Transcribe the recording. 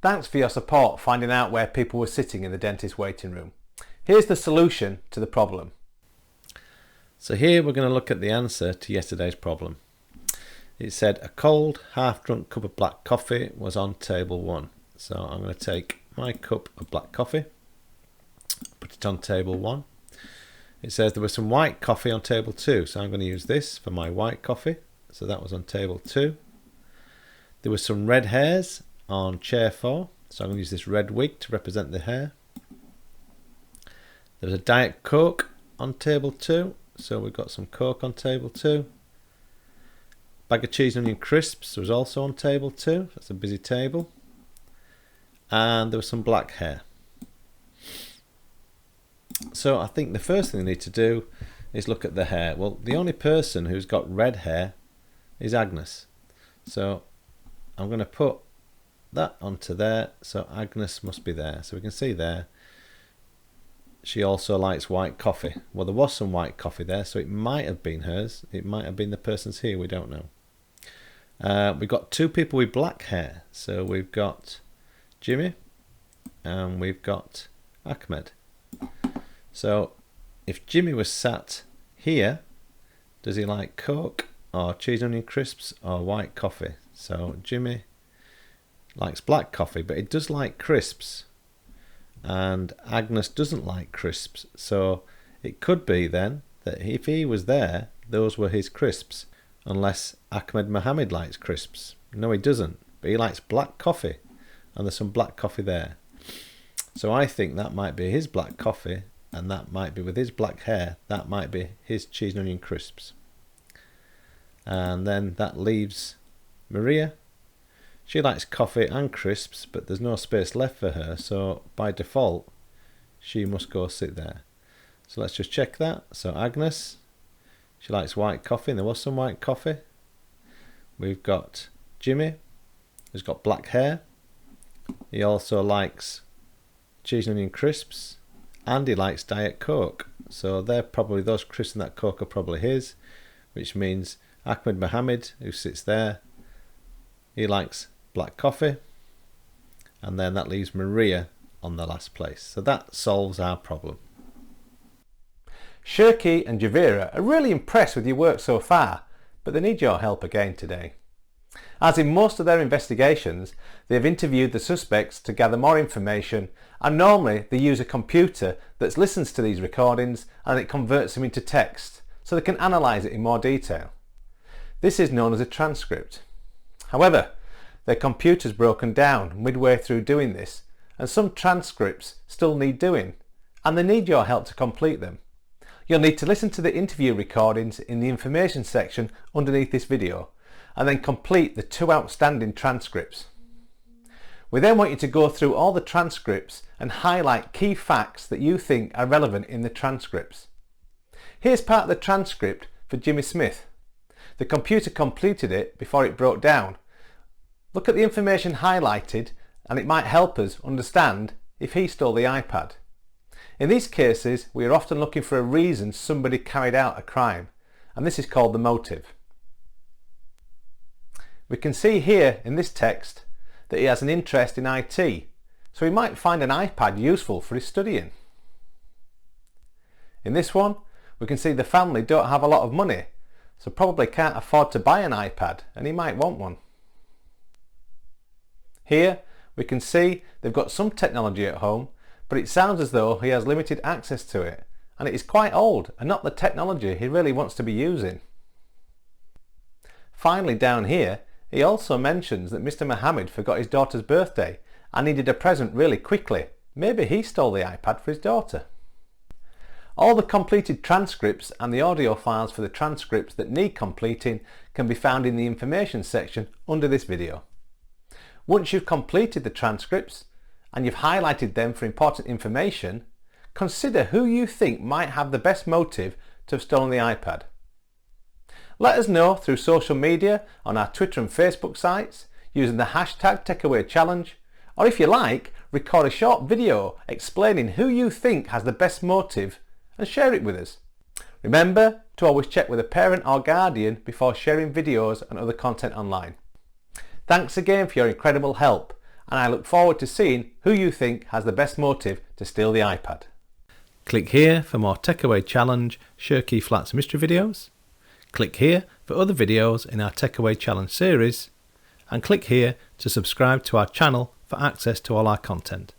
Thanks for your support finding out where people were sitting in the dentist waiting room. Here's the solution to the problem. So here we're going to look at the answer to yesterday's problem. It said a cold, half-drunk cup of black coffee was on table 1. So I'm going to take my cup of black coffee, put it on table 1. It says there was some white coffee on table 2, so I'm going to use this for my white coffee. So that was on table 2. There was some red hairs on chair 4, so I'm going to use this red wig to represent the hair. There was a Diet Coke on table 2, so we've got some Coke on table 2. Bag of cheese and onion crisps was also on table 2, that's a busy table. And there was some black hair. So I think the first thing we need to do is look at the hair. Well, the only person who's got red hair is Agnes. So I'm going to put that onto there, so Agnes must be there. So we can see there, she also likes white coffee. Well, there was some white coffee there, so it might have been hers. It might have been the person's here, we don't know. We've got two people with black hair. So we've got Jimmy and we've got Ahmed. So if Jimmy was sat here, does he like Coke or cheese onion crisps or white coffee? So Jimmy likes black coffee, but he does like crisps, and Agnes doesn't like crisps. So it could be then that if he was there, those were his crisps, unless Ahmed Mohammed likes crisps. No, he doesn't, but he likes black coffee, and there's some black coffee there. So I think that might be his black coffee, and that might be with his black hair, that might be his cheese and onion crisps. And then that leaves Maria. She likes coffee and crisps, but there's no space left for her, so by default she must go sit there. So let's just check that. So Agnes, she likes white coffee, and there was some white coffee. We've got Jimmy, who's got black hair. He also likes cheese and onion crisps, and he likes Diet Coke. So they're probably, those crisps and that Coke are probably his, which means Ahmed Mohammed, who sits there, he likes black coffee, and then that leaves Maria on the last place. So that solves our problem. Sherkey and Javira are really impressed with your work so far, but they need your help again today. As in most of their investigations, they have interviewed the suspects to gather more information, and normally they use a computer that listens to these recordings and it converts them into text so they can analyse it in more detail. This is known as a transcript. However, their computer's broken down midway through doing this, and some transcripts still need doing, and they need your help to complete them. You'll need to listen to the interview recordings in the information section underneath this video, and then complete the 2 outstanding transcripts. We then want you to go through all the transcripts and highlight key facts that you think are relevant in the transcripts. Here's part of the transcript for Jimmy Smith. The computer completed it before it broke down. Look at the information highlighted, and it might help us understand if he stole the iPad. In these cases, we are often looking for a reason somebody carried out a crime, and this is called the motive. We can see here in this text that he has an interest in IT, so he might find an iPad useful for his studying. In this one, we can see the family don't have a lot of money, so probably can't afford to buy an iPad, and he might want one. Here we can see they've got some technology at home, but it sounds as though he has limited access to it, and it is quite old and not the technology he really wants to be using. Finally, down here, he also mentions that Mr. Mohammed forgot his daughter's birthday and needed a present really quickly. Maybe he stole the iPad for his daughter. All the completed transcripts and the audio files for the transcripts that need completing can be found in the information section under this video. Once you've completed the transcripts and you've highlighted them for important information, consider who you think might have the best motive to have stolen the iPad. Let us know through social media on our Twitter and Facebook sites using the hashtag techawaychallenge, or if you like, record a short video explaining who you think has the best motive and share it with us. Remember to always check with a parent or guardian before sharing videos and other content online. Thanks again for your incredible help, and I look forward to seeing who you think has the best motive to steal the iPad. Click here for more Techaway Challenge Sherkey Flatts mystery videos. Click here for other videos in our Techaway Challenge series, and click here to subscribe to our channel for access to all our content.